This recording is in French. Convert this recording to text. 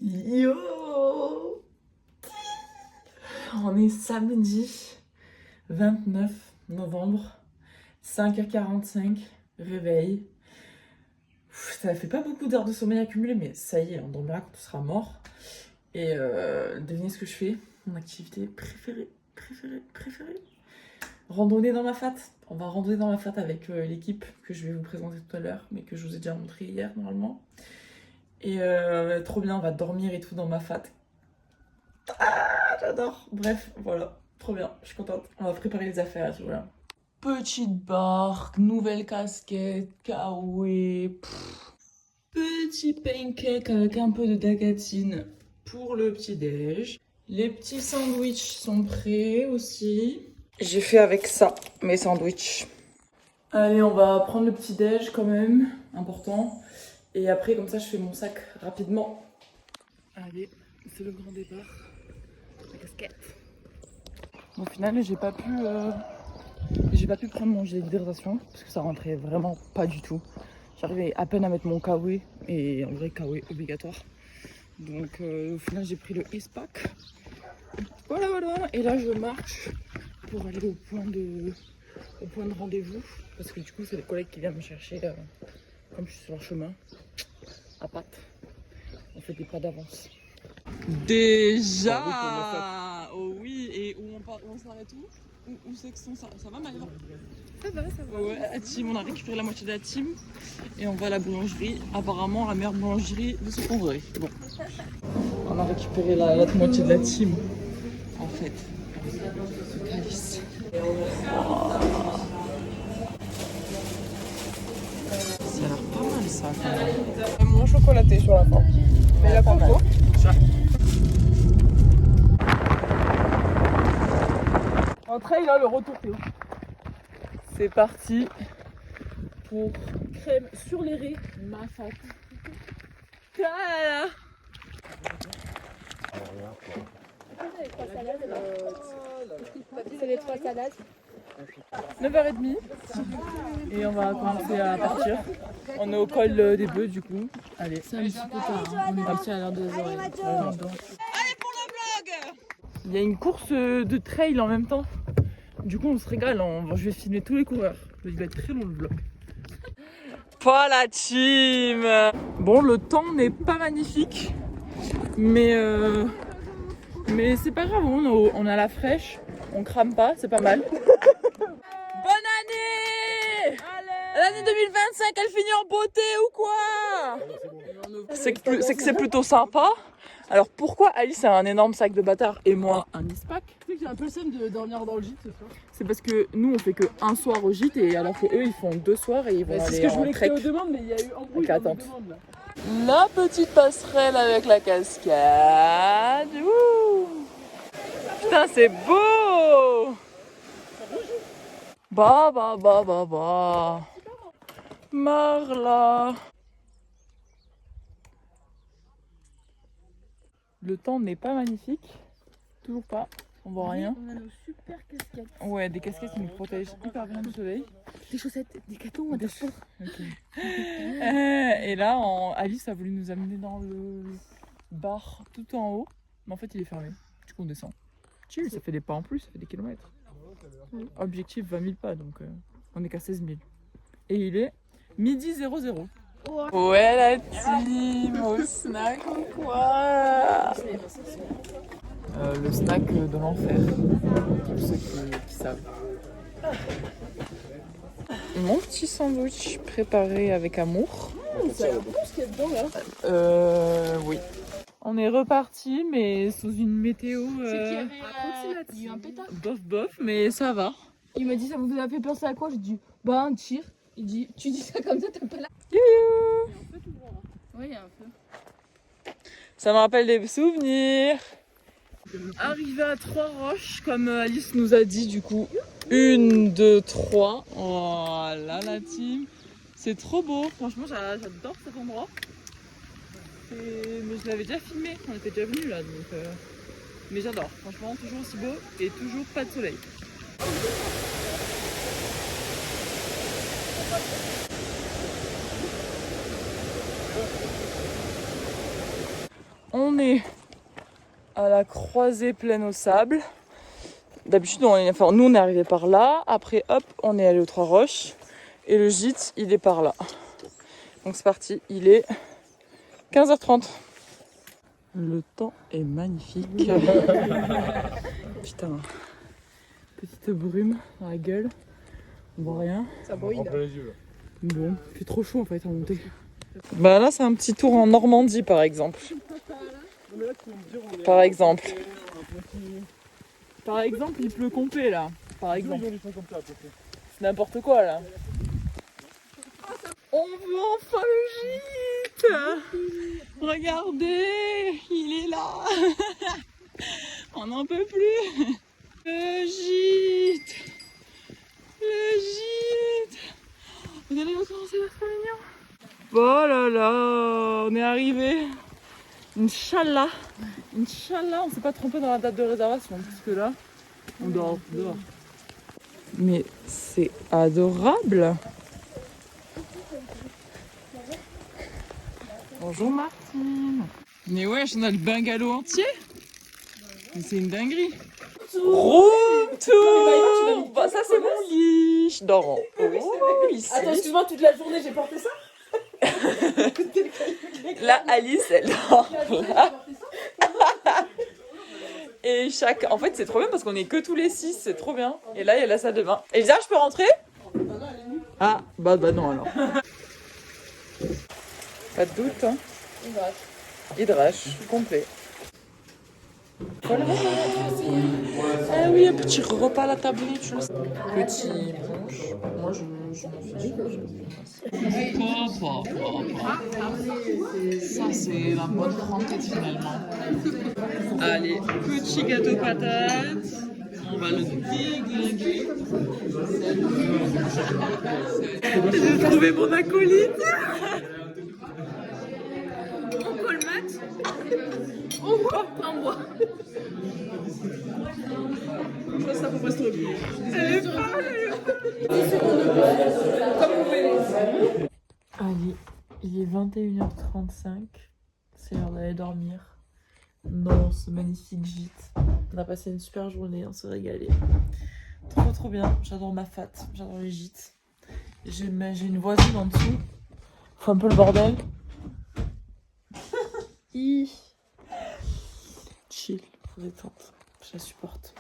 Yo! On est samedi 29 novembre, 5h45, réveil. Ça fait pas beaucoup d'heures de sommeil accumulées, mais ça y est, on dormira quand on sera mort. Et devinez ce que je fais? Mon activité préférée. Randonnée dans ma fat. On va randonner dans ma fat avec l'équipe que je vais vous présenter tout à l'heure, mais que je vous ai déjà montré hier normalement. Et trop bien, on va dormir et tout dans ma fat. Ah, j'adore. Bref, voilà, trop bien, je suis contente. On va préparer les affaires et tout, voilà. Petite barque, nouvelle casquette, kawaii. Petit pancake avec un peu de dagatine pour le petit-déj. Les petits sandwichs sont prêts aussi. J'ai fait avec ça, mes sandwichs. Allez, on va prendre le petit-déj quand même, important. Et après, comme ça, je fais mon sac rapidement. Allez, c'est le grand départ. La casquette. Au final, j'ai pas pu prendre mon gel d'hydratation parce que ça rentrait vraiment pas du tout. J'arrivais à peine à mettre mon kawaii et en vrai kawaii obligatoire. Donc au final, j'ai pris le Ace Pack. Voilà. Et là, je marche pour aller au point de rendez-vous parce que du coup, c'est le collègue qui vient me chercher comme je suis sur le chemin à pattes. On fait des pas d'avance. Déjà. Oh oui, et où on s'arrête où c'est que ça va Maëva? Ça va. Ouais, la team, on a récupéré la moitié de la team et on va à la boulangerie. Apparemment la meilleure boulangerie de ce qu'on veut. Bon. On a récupéré l'autre moitié de la team en fait. Ce calice. Ça a l'air pas mal ça quand même. Moins chocolaté sur la fin. Mais la coco. Un trail là, le retour Théo. C'est parti pour crème sur les raies, ma fat. Ah, c'est les trois salades. 9h30 et on va commencer à partir. On est au col des bœufs du coup. Allez, C'est un petit peu tard, hein. On est parti à l'heure de 2h. Allez pour le vlog. Il y a une course de trail en même temps. Du coup on se régale, je vais filmer tous les coureurs. Il va être très long le vlog. Pas la team. Bon, le temps n'est pas magnifique, mais c'est pas grave, on a la fraîche, on crame pas, c'est pas mal. Bonne année! L'année 2025, elle finit en beauté ou quoi? C'est que c'est plutôt sympa. Alors pourquoi Alice a un énorme sac de bâtard et moi un Ispac? Tu sais que j'ai un peu le seum de dormir dans le gîte ce soir. C'est parce que nous on fait que un soir au gîte et alors que eux ils font 2 soirs et ils vont aller en trek. C'est ce que je voulais que Théo demande, mais il y a eu embrouille dans les demandes là. La petite passerelle avec la cascade. Ouh. Putain c'est beau. Bah. Marla. Le temps n'est pas magnifique. Toujours pas. On voit rien. On a nos super casquettes. Ouais, des casquettes qui nous protègent hyper bien du soleil. Des chaussettes, des catons, des sport. Okay. Et là, Alice a voulu nous amener dans le bar tout en haut. Mais en fait, il est fermé. Du coup, on descend. Chill, ça fait des pas en plus, ça fait des kilomètres. Objectif 20 000 pas, donc on est qu'à 16 000. Et il est midi 00. Ouais, la team, au snack ou quoi? Le snack de l'enfer, pour ceux qui savent. Mon petit sandwich préparé avec amour. Ça a l'air bon ce qu'il y a dedans là. Oui. On est reparti, mais sous une météo Il y a eu un pétard. bof, mais ça va. Il m'a dit ça vous a fait penser à quoi? J'ai dit bah un tir. Il dit tu dis ça comme ça t'as pas la. Youhou. Ouais il y a un feu. Ça me rappelle des souvenirs. Arrivé à 3 roches, comme Alice nous a dit du coup. 1, 2, 3. Oh là la team. C'est trop beau. Franchement j'adore cet endroit. Mais je l'avais déjà filmé, on était déjà venus là donc. Mais j'adore, franchement toujours aussi beau et toujours pas de soleil. On est à la croisée pleine au sable. D'habitude, nous on est arrivé par là. Après, hop, on est allé aux Trois Roches. Et le gîte, il est par là. Donc c'est parti, il est 15h30. Le temps est magnifique. Putain, petite brume dans la gueule. On voit rien. Ça brûle. Bon, il fait trop chaud en fait à monter. Bah là, c'est un petit tour en Normandie par exemple. Par exemple, il pleut complet là. Par exemple. C'est n'importe quoi là. On veut enfin le gîte. Regardez, il est là. On n'en peut plus. Le gîte. Le gîte. Vous allez voir comment c'est trop mignon. Oh là là, on est arrivé. Inch'Allah. Inch'Allah, on s'est pas trompé dans la date de réservation parce que là, on dort dehors. Mais c'est adorable. Bonjour Martine. Mais ouais, on a le bungalow entier. Mais c'est une dinguerie. Room tour. Bah, ça c'est mon lit. Je dors en haut ici. Attends, excuse-moi, toute la journée j'ai porté ça. Là, Alice, elle dort là. Et en fait, c'est trop bien parce qu'on est que tous les 6, c'est trop bien. Et là, il y a la salle de bain. Elisa, je peux rentrer? Ah, bah non alors. Pas de doute, hein. Hydrache, complet. Voilà. Ah oui, un petit repas à la tablette. Petit punch. Moi, je m'en fiche. Ça, c'est la bonne franquette finalement. Allez, petit gâteau patate. On va le déglinguer. J'ai trouvé mon acolyte. On colmate. On boit, on boit. Je pense que ça faut pas se tromper. Elle est folle. Allez, il est 21h35. C'est l'heure d'aller dormir dans ce magnifique gîte. On a passé une super journée, on s'est régalé. Trop bien, j'adore ma fat, j'adore les gîtes. J'ai une voisine en dessous. Faut un peu le bordel. Chill, faut détente, je la supporte.